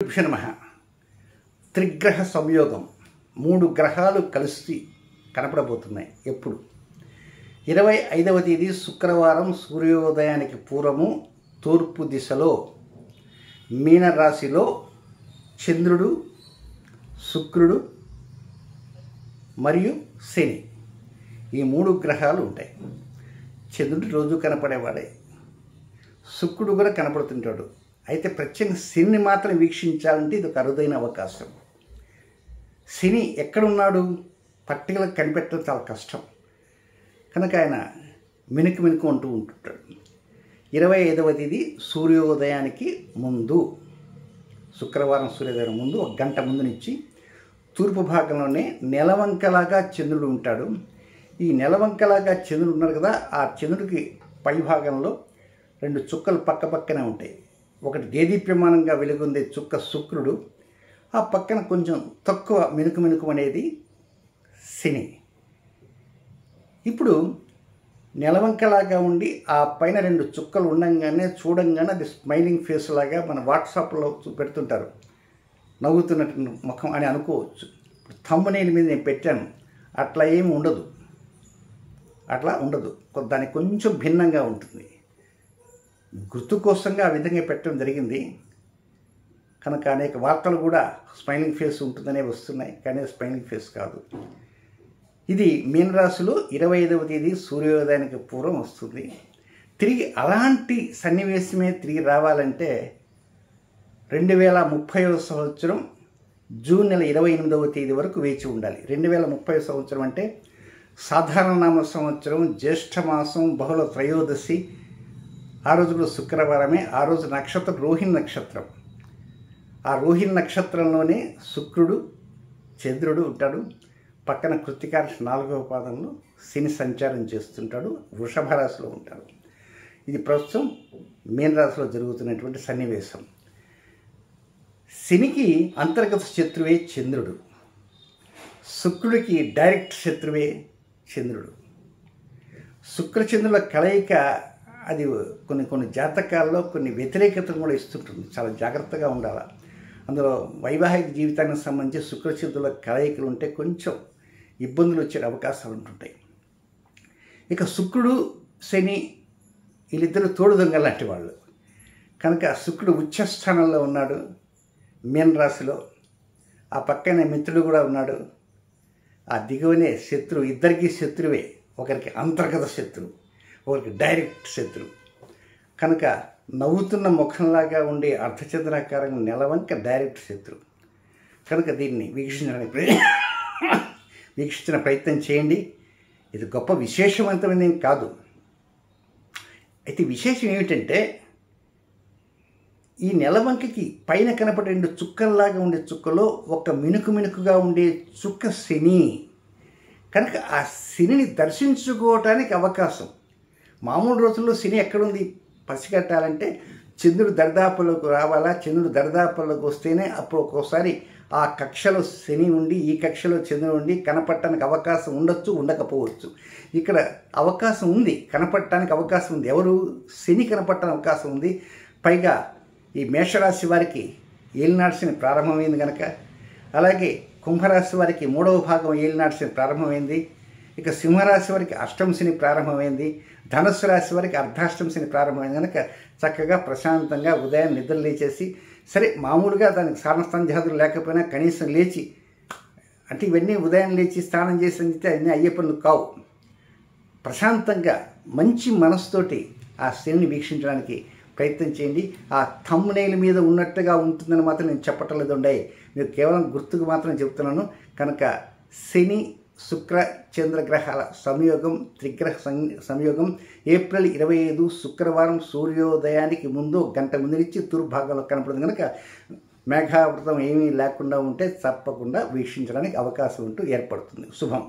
శ్రీగురుభ్యో నమః. త్రిగ్రహ సంయోగం, 3 గ్రహాలు కలిసి కనపడబోతున్నాయి. ఎప్పుడు? 25వ తేదీ శుక్రవారం సూర్యోదయానికి పూర్వము తూర్పు దిశలో మీనరాశిలో చంద్రుడు, శుక్రుడు మరియు శని, ఈ 3 గ్రహాలు ఉంటాయి. చంద్రుడు రోజు కనపడేవాడే, శుక్రుడు కూడా కనపడుతుంటాడు. అయితే ప్రత్యేకంగా శని మాత్రం వీక్షించాలంటే ఇది ఒక అరుదైన అవకాశం. శని ఎక్కడున్నాడు పర్టికులర్ కనిపెట్టడం చాలా కష్టం. కనుక ఆయన మినుకు అంటూ ఉంటుంటాడు. 25వ తేదీ సూర్యోదయానికి ముందు, శుక్రవారం సూర్యోదయం ముందు 1 గంట ముందు నుంచి తూర్పు భాగంలోనే నెలవంకలాగా చంద్రుడు ఉంటాడు. ఈ నెలవంకలాగా చంద్రుడు ఉన్నారు కదా, ఆ చంద్రుడికి పై భాగంలో 2 చుక్కలు పక్కనే ఉంటాయి. ఒకటి దేదీప్యమానంగా వెలుగొందే చుక్క శుక్రుడు, ఆ పక్కన కొంచెం తక్కువ మినుకు అనేది శని. ఇప్పుడు నెలవంకలాగా ఉండి ఆ పైన 2 చుక్కలు ఉండంగానే చూడంగానే అది స్మైలింగ్ ఫేస్ లాగా మన వాట్సాప్లో పెడుతుంటారు, నవ్వుతున్నట్టు ముఖం అని అనుకోవచ్చు. థంబ్నెయిల్ మీద నేను పెట్టాను, అట్లా ఏమి ఉండదు, దానికి కొంచెం భిన్నంగా ఉంటుంది. గుర్తు కోసంగా ఆ విధంగా పెట్టడం జరిగింది. కనుక అనేక వార్తలు కూడా స్మైలింగ్ ఫేస్ ఉంటుందనే వస్తున్నాయి, కానీ స్మైలింగ్ ఫేస్ కాదు. ఇది మీనరాశిలో 25వ తేదీ సూర్యోదయానికి పూర్వం వస్తుంది. తిరిగి అలాంటి సన్నివేశమే తిరిగి రావాలంటే 2030వ సంవత్సరం జూన్ నెల 28వ తేదీ వరకు వేచి ఉండాలి. 2030 సంవత్సరం అంటే సాధారణ నామ సంవత్సరం, జ్యేష్ఠ మాసం, బహుళ త్రయోదశి. ఆ రోజు కూడా శుక్రవారమే. ఆ రోజు నక్షత్రం రోహిణి నక్షత్రం. ఆ రోహిణి నక్షత్రంలోనే శుక్రుడు, చంద్రుడు ఉంటాడు. పక్కన కృత్తిక 4వ పాదంలో శని సంచారం చేస్తుంటాడు, వృషభ రాశిలో ఉంటాడు. ఇది ప్రస్తుతం మీనరాశిలో జరుగుతున్నటువంటి సన్నివేశం. శనికి అంతర్గత శత్రువే చంద్రుడు, శుక్రుడికి డైరెక్ట్ శత్రువే చంద్రుడు. శుక్రచంద్రుల కలయిక అది కొన్ని జాతకాల్లో కొన్ని వ్యతిరేకతను కూడా ఇస్తుంటుంది. చాలా జాగ్రత్తగా ఉండాలి. అందులో వైవాహిక జీవితానికి సంబంధించి శుక్రచంద్రుల కలయికలు ఉంటే కొంచెం ఇబ్బందులు వచ్చే అవకాశాలు ఉంటుంటాయి. ఇక శుక్రుడు, శని వీళ్ళిద్దరూ తోడు దొంగ లాంటి వాళ్ళు. కనుక శుక్రుడు ఉచ్చస్థానంలో ఉన్నాడు మీన రాశిలో, ఆ పక్కనే మిత్రుడు కూడా ఉన్నాడు. ఆ దిగువనే శత్రువు, ఇద్దరికీ శత్రువే. ఒకరికి అంతర్గత శత్రువు, ఒకరికి డైరెక్ట్ శత్రువు. కనుక నవ్వుతున్న ముఖంలాగా ఉండే అర్ధచంద్రాకారంగా నెలవంక డైరెక్ట్ శత్రువు. కనుక దీన్ని వీక్షించిన ప్రయత్నం చేయండి. ఇది గొప్ప విశేషవంతమైనది కాదు. అయితే విశేషం ఏమిటంటే, ఈ నెలవంకకి పైన కనపడే 2 చుక్కల్లాగా ఉండే చుక్కలో ఒక మినుకుగా ఉండే చుక్క శని. కనుక ఆ శనిని దర్శించుకోవటానికి అవకాశం. మామూలు రోజుల్లో శని ఎక్కడుంది పసిగట్టాలంటే చంద్రుడు దరిదాపులకు రావాలా. చంద్రుడు దరిదాపులకు వస్తేనే అప్పుడు ఒక్కోసారి ఆ కక్షలో శని ఉండి ఈ కక్షలో చంద్రుడు ఉండి కనపడటానికి అవకాశం ఉండొచ్చు, ఉండకపోవచ్చు. ఇక్కడ అవకాశం ఉంది, కనపడటానికి అవకాశం ఉంది. ఎవరు? శని కనపడటానికి అవకాశం ఉంది. పైగా ఈ మేషరాశి వారికి ఏలినాటి శని ప్రారంభమైంది కనుక, అలాగే కుంభరాశి వారికి 3వ భాగం ఏలినాటి శని ప్రారంభమైంది. ఇక సింహరాశి వారికి అష్టమ శని ప్రారంభమైంది. ధనుస్సు రాశి వారికి అర్ధాష్టమ శని ప్రారంభమైంది. కనుక చక్కగా ప్రశాంతంగా ఉదయం నిద్ర లేచేసి, సరే మామూలుగా దానికి స్నానాలు లేకపోయినా కనీసం లేచి, అంటే ఇవన్నీ ఉదయం లేచి స్నానం చేసి అంటే అన్నీ అయ్యే పనులు కావు. ప్రశాంతంగా మంచి మనసుతోటి ఆ శనిని వీక్షించడానికి ప్రయత్నం చేయండి. ఆ థంబ్నెయిల్ మీద ఉన్నట్టుగా ఉంటుందని మాత్రం నేను చెప్పటం లేదండి, మీరు కేవలం గుర్తుకు మాత్రం చెప్తున్నాను. కనుక శని, శుక్ర, చంద్రగ్రహాల సంయోగం, త్రిగ్రహ సంయోగం ఏప్రిల్ 25 శుక్రవారం సూర్యోదయానికి ముందు 1 గంట ముందు నుంచి తూర్పు భాగంలో కనపడుతుంది. కనుక మేఘావృతం ఏమీ లేకుండా ఉంటే తప్పకుండా వీక్షించడానికి అవకాశం ఉంటూ ఏర్పడుతుంది. శుభం.